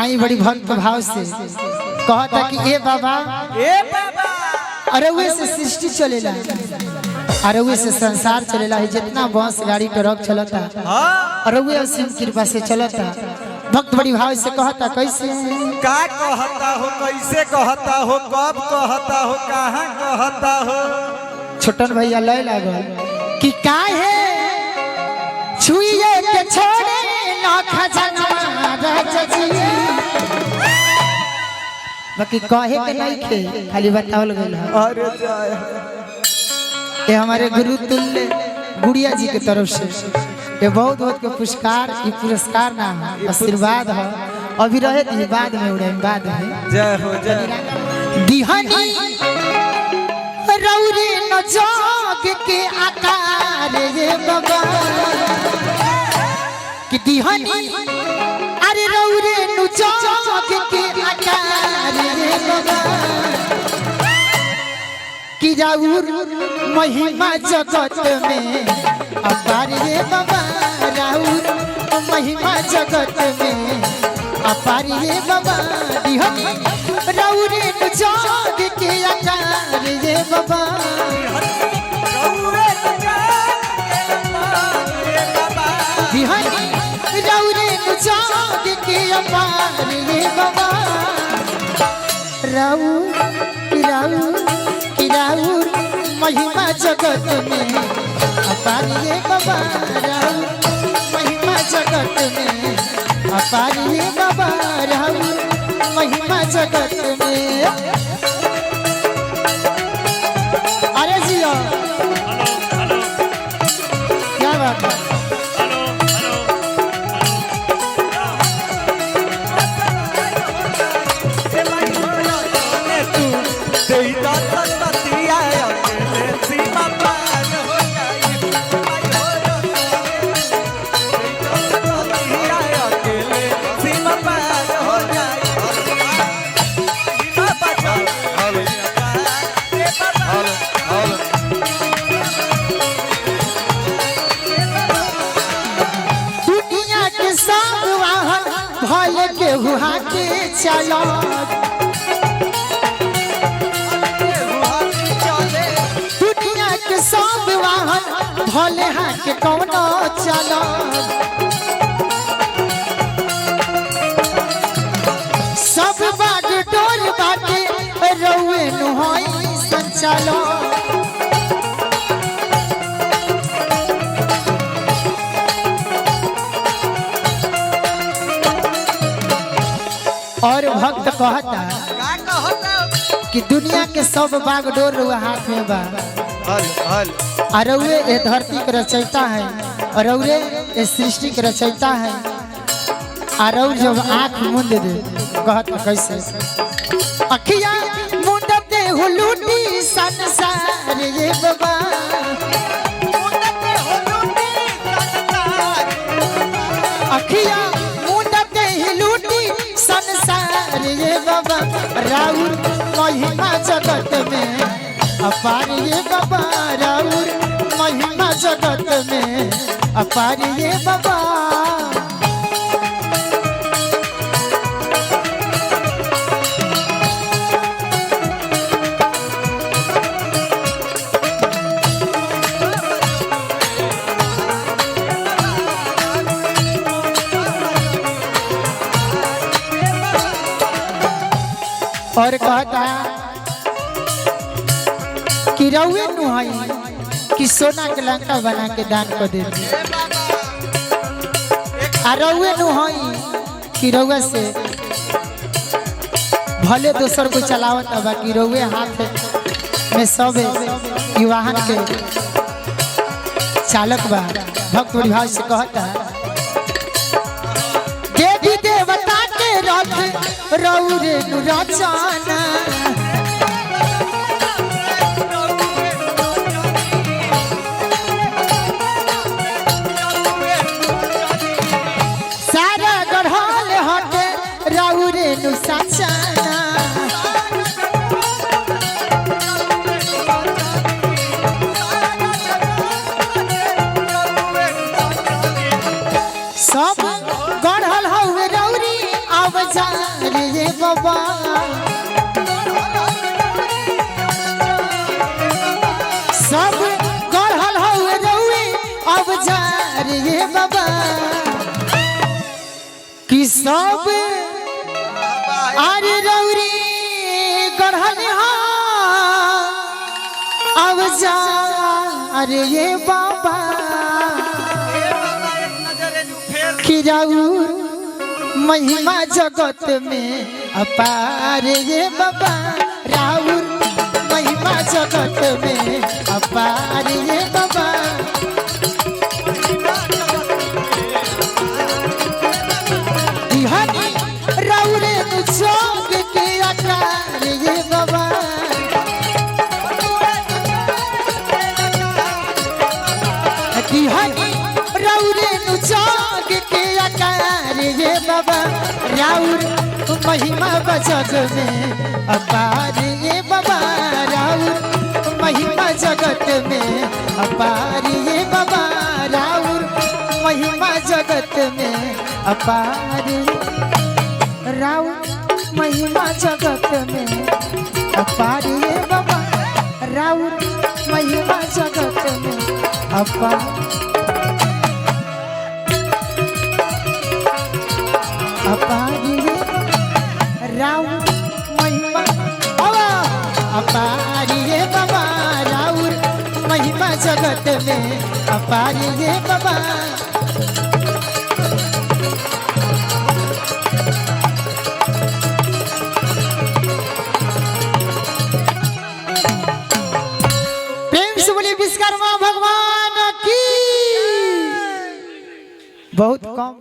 आई बड़ी भक्त भाव से कहता कि ए बाबा अरे वे से सृष्टि चलेला, अरे वे से संसार चलेला है, जितना बस गाड़ी ट्रक चलता अरे वे असीम कृपा से चलता। भक्त बड़ी भाव से कहता कैसे का कहता हो, कैसे कहता हो, कब कहता हो, कहाँ कहता हो। छोटन भैया लय लागल कि काहे छुइए के छोड़े ना खजाना राजजी, बाकी कहे के नहीं खे खाली बतावल गइल। अरे जाय ये हमारे गुरु तुल्य गुड़िया जी की तरफ से ये बहुत बहुत के पुरस्कार, ये पुरस्कार ना है आशीर्वाद है। अभी रहे दी बाद में उड़े बाद में जय हो जय दिहनी रौरे न जाग के आकार ये बाबा कि दिहनी अरे रौरे न जाग के आकार ये बाबा कि राउर महिमा जगत में अपार ये बाबा, राउर महिमा जगत में अपार ये बाबा। दिहनी रौरे न जाग के आकार ये बाबा, दिहनी रौरे न जाग के अपार ये बाबा। राउर राउर महिमा जगत में अपार ये बाबा, राउर महिमा जगत में अपार ये बाबा, राउर महिमा जगत में। अरे जियो क्या बात है। भले के हुआ के चलो दुनिया के सब वाहन भले हाँ के कौनो चलो, सब बाग डोर बाटे रउए नुहाई संचालो। और भक्त कहता कि दुनिया के सब बागडोर रुआ हाथ में बा, अरउरे ये धरती के रचयिता है, अरउरे ये सृष्टि के रचयिता है। अरउर जब आँख मूंद दे कहता कैसे अखिया मूंदते हो लूटी संसार ये बाबा, अखिया मूंदते ही लूटी संसार ये बाबा, राउर महिमा जगत में अपार ये बाबा, राउर महिमा जगत में अपार ये बाबा। और कहता कि रउए नुहाई कि सोना के लंका बना के दान कर दे, आ रउए नुहाई कि रउआ से भले दोसर को चलावत बाकी रउए हाथ में सब ई वाहन के चालक बा। भक्त विभाग से कहता देवी देवता के रथ रउरे नु रचना, सारा गढ़ल हटे रउरे नु सचना, सब गढ़ल हवे रउरी अब जा रे बाबा सब गढ़ल हुए रउए अब जा रे बाबा कि सब अरे रउरी गढ़ल अब जा रे बाबा कि राउर महिमा जगत में अपार ये बाबा राउर महिमा जगत में अपार ये बाबा दिहानी राउरे नुचोग के आकार ये बाबा दिहानी राउरे नुचोग के आकार ये बाबा राउर महिमा जग में अपार ये बाबा राउर महिमा जगत में अपार ये बाबा राउर महिमा जगत में अपार राउर महिमा जगत में अपार ये बाबा राउर महिमा जगत में अपार अपारी राउर महिमा अपारी बाबा राउर महिमा जगत में अपारी बाबा प्रेम से बोलिए विश्वकर्मा भगवान की बहुत कम